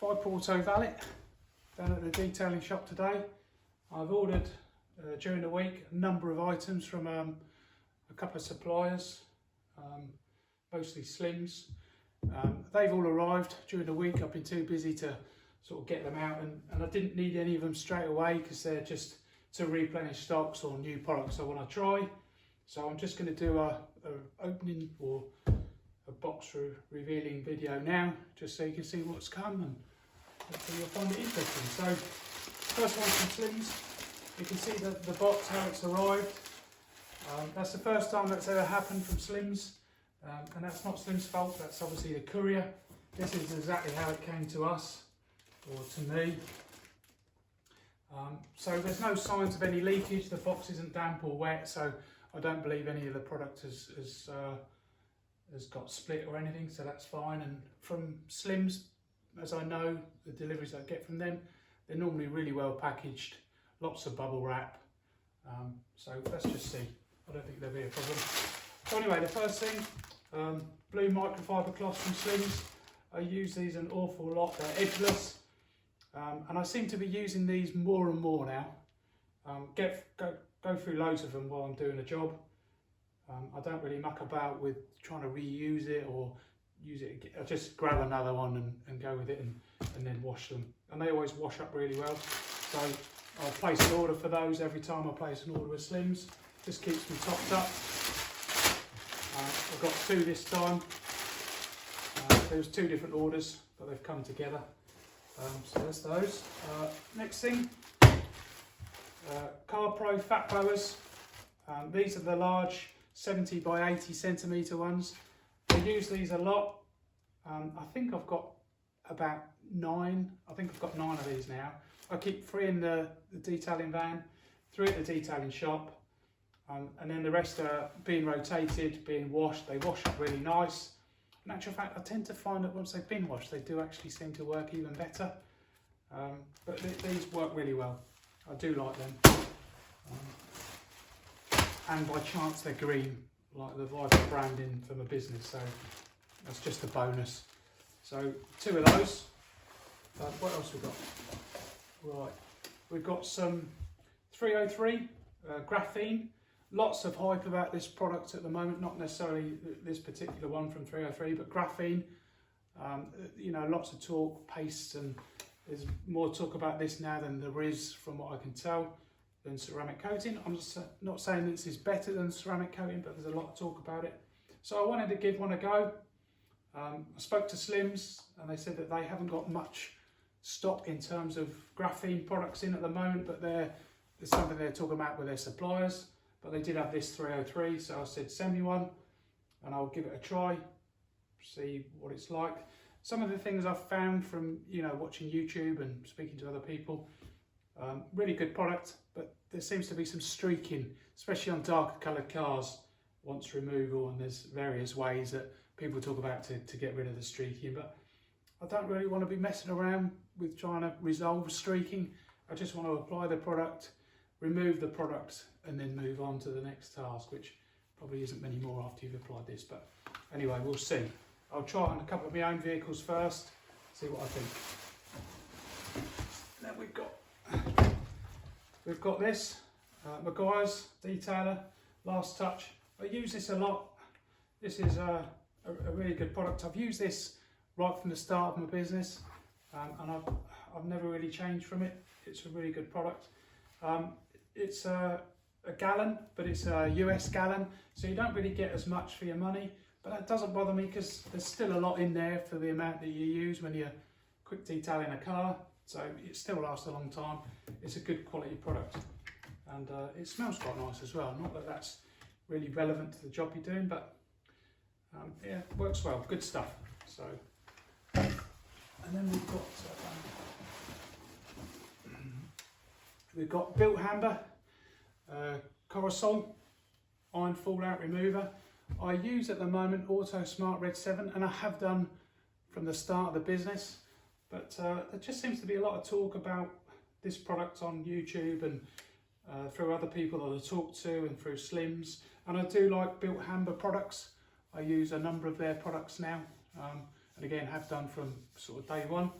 by Porto Valet down at the detailing shop today. I've ordered during the week a number of items from a couple of suppliers, mostly slims. They've all arrived during the week. I've been too busy to sort of get them out, and I didn't need any of them straight away because they're just to replenish stocks or new products I want to try. So I'm just going to do a opening or a box revealing video now, just so you can see what's come, and hopefully you'll find it interesting. So first one from Slims. You can see the box, how it's arrived. That's the first time that's ever happened from Slims, and that's not Slim's fault, that's obviously the courier. This is exactly how it came to us, or to me. So there's no signs of any leakage, the box isn't damp or wet, so I don't believe any of the product has got split or anything, so that's fine. And from Slims, as I know, the deliveries I get from them, they're normally really well packaged, lots of bubble wrap, so let's just see. I don't think there'll be a problem. So anyway, the first thing, blue microfiber cloth from Slims. I use these an awful lot, they're edgeless, and I seem to be using these more and more now. Go through loads of them while I'm doing a job. I don't really muck about with trying to reuse it or use it again. I just grab another one and go with it and then wash them. And they always wash up really well. So I'll place an order for those every time I place an order with Slims. Just keeps me topped up. I've got two this time. There was two different orders, but they've come together. So there's those. Next thing, Car Pro fat blowers. These are the large 70 by 80 centimetre ones. I use these a lot. I think I've got about 9. I think I've got 9 of these now. I keep 3 in the detailing van, 3 at the detailing shop, and then the rest are being rotated, being washed. They wash up really nice. In actual fact, I tend to find that once they've been washed, they do actually seem to work even better. But these work really well. I do like them. And by chance they're green, like the Viper branding from a business, so that's just a bonus. So 2 of those. What else we got? Right, we've got some 303 Graphene. Lots of hype about this product at the moment, not necessarily this particular one from 303, but Graphene. You know, lots of talk, pastes, and there's more talk about this now than there is, from what I can tell, than ceramic coating. I'm just not saying this is better than ceramic coating, but there's a lot of talk about it. So I wanted to give one a go. I spoke to Slims and they said that they haven't got much stock in terms of graphene products in at the moment, but there's something they're talking about with their suppliers. But they did have this 303, so I said send me one and I'll give it a try, see what it's like. Some of the things I've found from watching YouTube and speaking to other people, really good product, but there seems to be some streaking, especially on darker coloured cars, once removal, and there's various ways that people talk about to get rid of the streaking, but I don't really want to be messing around with trying to resolve streaking. I just want to apply the product, remove the product, and then move on to the next task, which probably isn't many more after you've applied this, but anyway, we'll see. I'll try it on a couple of my own vehicles first, see what I think. Then we've got this, Maguire's Detailer Last Touch. I use this a lot. This is a really good product. I've used this right from the start of my business, and I've never really changed from it. It's a really good product. It's a gallon, but it's a US gallon, so you don't really get as much for your money, but that doesn't bother me because there's still a lot in there for the amount that you use when you're quick detailing a car, so it still lasts a long time. It's a good quality product, and it smells quite nice as well. Not that that's really relevant to the job you're doing, but yeah, it works well, good stuff. So, and then we've got Built Hamburger Coruscant iron fallout remover. I use at the moment Auto Smart Red 7, and I have done from the start of the business, but there just seems to be a lot of talk about this product on YouTube and through other people that I talk to and through Slims, and I do like Built Hamburger products. I use a number of their products now, and again have done from sort of day one.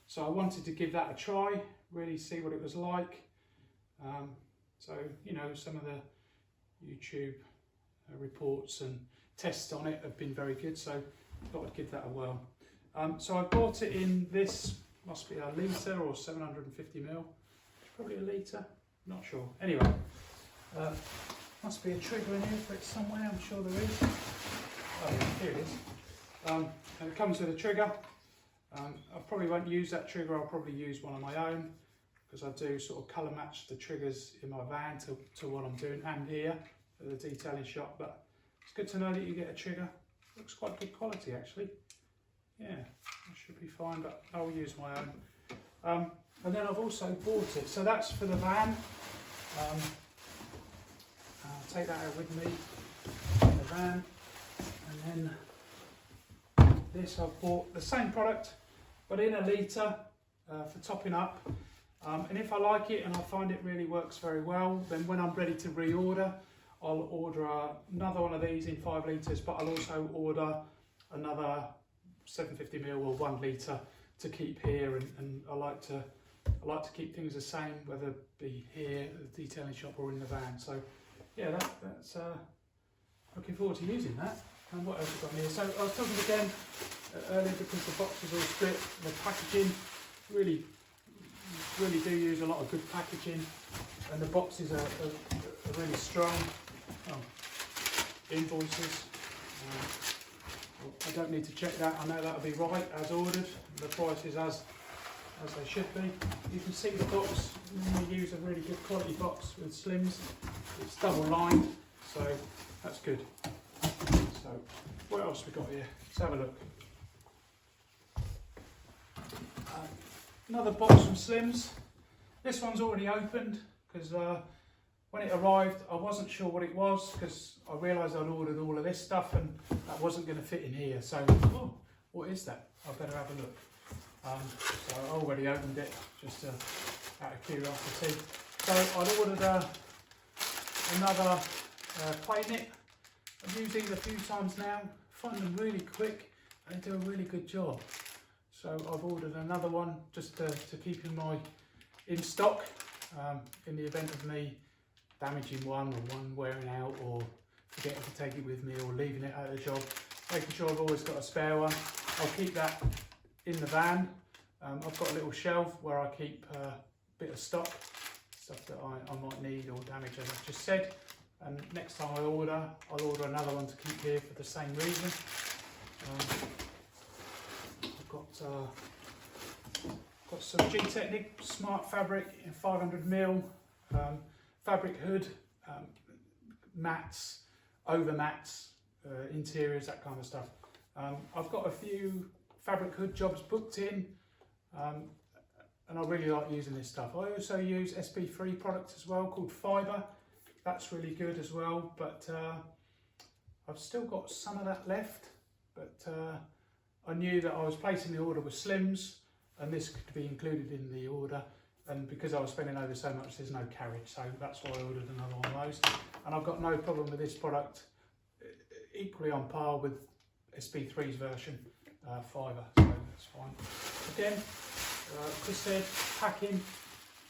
So I wanted to give that a try, really see what it was like. So, you know, some of the YouTube reports and tests on it have been very good, so I thought I'd give that a whirl. So I bought it in this, must be a litre or 750 ml, probably a litre, not sure. Anyway, must be a trigger in here for it somewhere, I'm sure there is. Oh yeah, here it is. And it comes with a trigger. I probably won't use that trigger, I'll probably use one of my own, because I do sort of colour match the triggers in my van to what I'm doing, and here at the detailing shop. But it's good to know that you get a trigger. Looks quite good quality actually. Yeah, that should be fine, but I'll use my own. And then I've also bought it, so that's for the van. I'll take that out with me in the van. And then this I've bought the same product, but in a litre for topping up. And if I like it and I find it really works very well, then when I'm ready to reorder, I'll order another one of these in 5 litres, but I'll also order another 750 ml or 1 litre to keep here. And I like to keep things the same, whether it be here at the detailing shop or in the van. So yeah, that's looking forward to using that. And what else have we got here? So I was talking again earlier, because the box is all split, the packaging really do use a lot of good packaging, and the boxes are really strong. Invoices. I don't need to check that. I know that'll be right as ordered. The price is as they should be. You can see the box. We use a really good quality box with Slims. It's double lined, so that's good. So what else we got here? Let's have a look. Another box from Slims. This one's already opened, because when it arrived I wasn't sure what it was, because I realised I'd ordered all of this stuff and that wasn't going to fit in here. So, oh, what is that? I better have a look. So I already opened it, just out of curiosity. So I'd ordered another plate knit. I've used these a few times now, find them really quick, they do a really good job. So I've ordered another one just to keep in stock, in the event of me damaging one, or one wearing out, or forgetting to take it with me, or leaving it at the job. Making sure I've always got a spare one. I'll keep that in the van. I've got a little shelf where I keep a bit of stock, stuff that I might need or damage, as I've just said. And next time I'll order another one to keep here for the same reason. I've got some G-Technic Smart Fabric in 500ml, fabric hood, mats, over mats, interiors, that kind of stuff. I've got a few fabric hood jobs booked in, and I really like using this stuff. I also use SB3 products as well, called Fibre. That's really good as well, but I've still got some of that left. But I knew that I was placing the order with Slims, and this could be included in the order. And because I was spending over so much, there's no carriage, so that's why I ordered another one of those. And I've got no problem with this product, equally on par with SB3's version, Fibre, so that's fine. Again, Chris said, packing,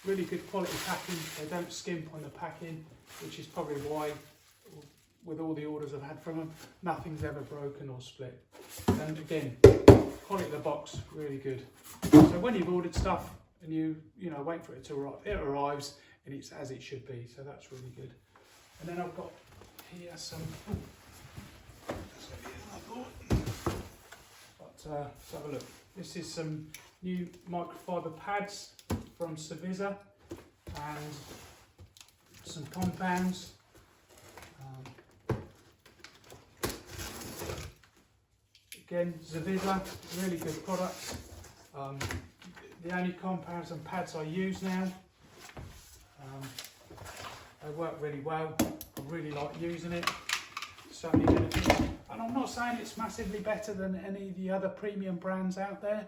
really good quality packing. They don't skimp on the packing, which is probably why, with all the orders I've had from them, nothing's ever broken or split. And again, quality of the box, really good. So when you've ordered stuff and you wait for it to arrive, it arrives and it's as it should be. So that's really good. And then I've got here some. Let's have a look. This is some new microfiber pads from Invisi and some compounds. Again, Invisi, really good products. The only compounds and pads I use now. They work really well. I really like using it. So many benefits. And I'm not saying it's massively better than any of the other premium brands out there.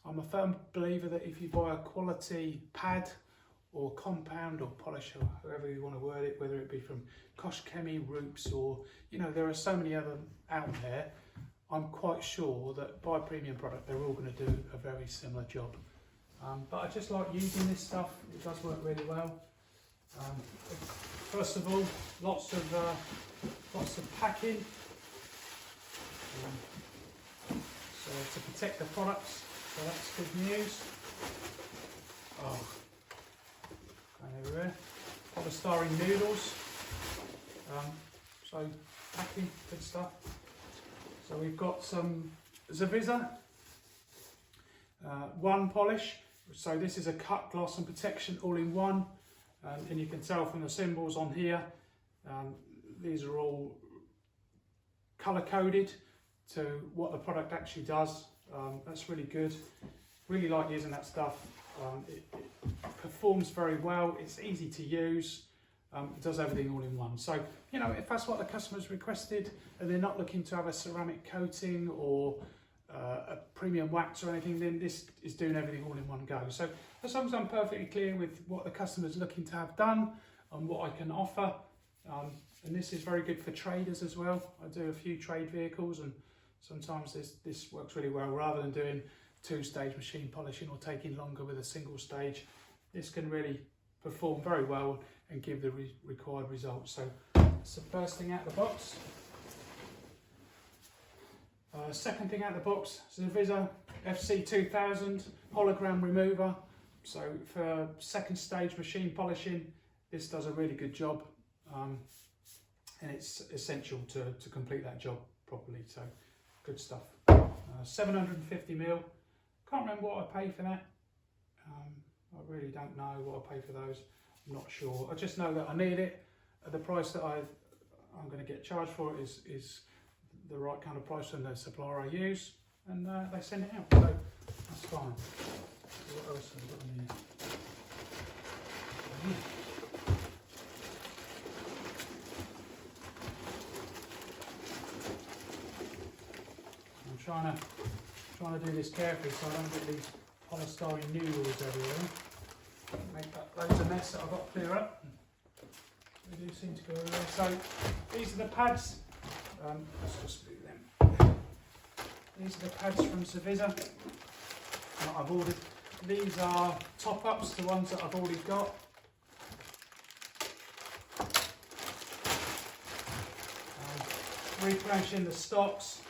I'm a firm believer that if you buy a quality pad or compound or polish, or however you want to word it, whether it be from Koshkemi, Roops, or there are so many other out there, I'm quite sure that by premium product they're all going to do a very similar job. But I just like using this stuff, it does work really well. First of all, lots of packing. So to protect the products, so that's good news. Oh, going everywhere. Polystyrene noodles. So packing, good stuff. So we've got some Zavisa, one polish. So this is a cut, gloss and protection all in one. And you can tell from the symbols on here, these are all colour coded to what the product actually does. That's really good. Really like using that stuff. It performs very well. It's easy to use. It does everything all in one. So, you know, if that's what the customer's requested and they're not looking to have a ceramic coating or a premium wax or anything, then this is doing everything all in one go. So as long as I'm perfectly clear with what the customer's looking to have done and what I can offer, and this is very good for traders as well. I do a few trade vehicles and sometimes this works really well. Rather than doing two-stage machine polishing or taking longer with a single stage, this can really perform very well and give the required results. So that's the first thing out of the box. Second thing out of the box is a Invisi FC2000 hologram remover. So for second stage machine polishing, this does a really good job, and it's essential to complete that job properly. So good stuff. 750ml. Can't remember what I paid for that. I really don't know what I paid for those. I'm not sure. I just know that I need it. The price that I'm going to get charged for it is the right kind of price from the supplier I use, and they send it out, so that's fine. What else have I got in here? I'm trying to do this carefully so I don't get these polystyrene noodles everywhere. Make that loads of mess that I've got to clear up. They do seem to go everywhere. So these are the pads. Let's just do them. These are the pads from Zavisa that I've ordered. These are top-ups to ones that I've already got. Replenishing the stocks,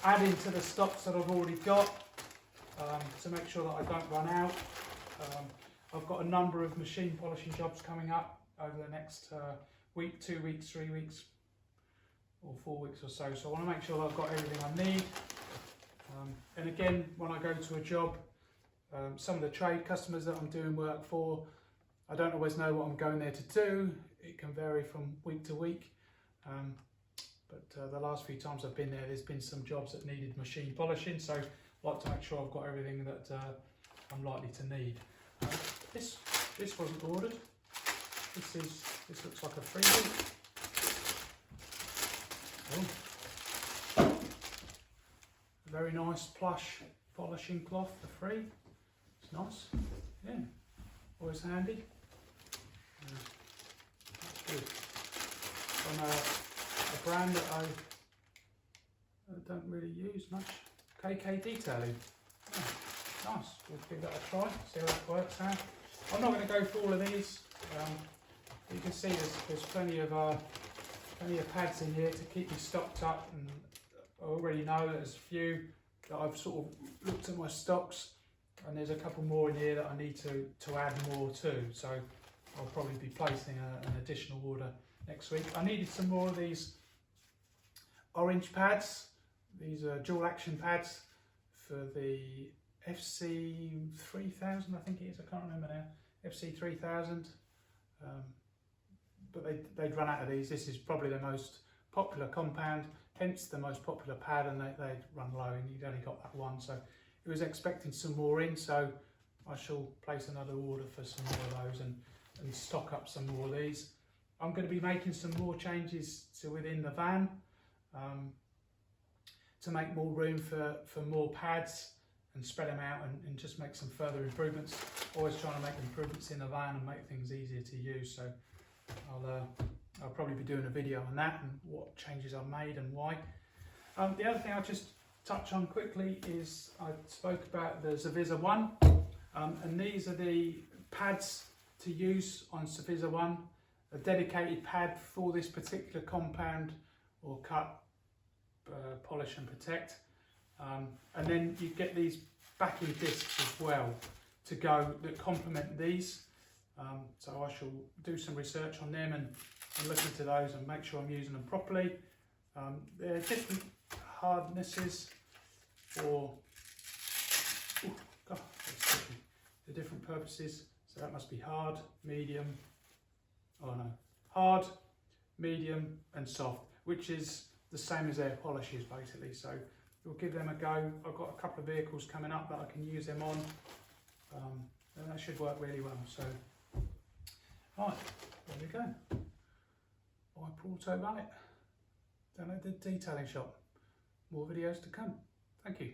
adding to the stocks that I've already got to make sure that I don't run out. I've got a number of machine polishing jobs coming up over the next week, 2 weeks, 3 weeks, or 4 weeks or so. So I want to make sure that I've got everything I need. And again, when I go to a job, some of the trade customers that I'm doing work for, I don't always know what I'm going there to do. It can vary from week to week. But the last few times I've been there, there's been some jobs that needed machine polishing, so I like to make sure I've got everything that I'm likely to need. This wasn't ordered. This looks like a freebie. Oh. A very nice plush polishing cloth for free. It's nice. Yeah, always handy. That's good. From a brand that I don't really use much. KK Detailing. Oh, nice. We'll give that a try. See how that works out. I'm not going to go for all of these. You can see there's plenty of pads in here to keep me stocked up, and I already know that there's a few that I've sort of looked at my stocks, and there's a couple more in here that I need to add more to. So I'll probably be placing an additional order next week. I needed some more of these orange pads. These are dual action pads for the FC3000, I think it is. I can't remember now. FC3000. But they'd run out of these. This is probably the most popular compound, hence the most popular pad, and they'd run low, and you'd only got that one. So it was expecting some more in, so I shall place another order for some more of those and stock up some more of these. I'm going to be making some more changes to within the van to make more room for more pads and spread them out and just make some further improvements. Always trying to make improvements in the van and make things easier to use. So I'll probably be doing a video on that and what changes I've made and why. The other thing I just touch on quickly is I spoke about the Zavisa 1, and these are the pads to use on Zavisa 1, a dedicated pad for this particular compound or cut, polish and protect. And then you get these backing discs as well to go that complement these. So I shall do some research on them and look into those and make sure I'm using them properly. There are different hardnesses for the different purposes. So that must be hard, medium, hard, medium and soft, which is the same as air polishes basically. So we'll give them a go. I've got a couple of vehicles coming up that I can use them on, and that should work really well. So, right, there we go. By Porto Mallet, down at the detailing shop. More videos to come. Thank you.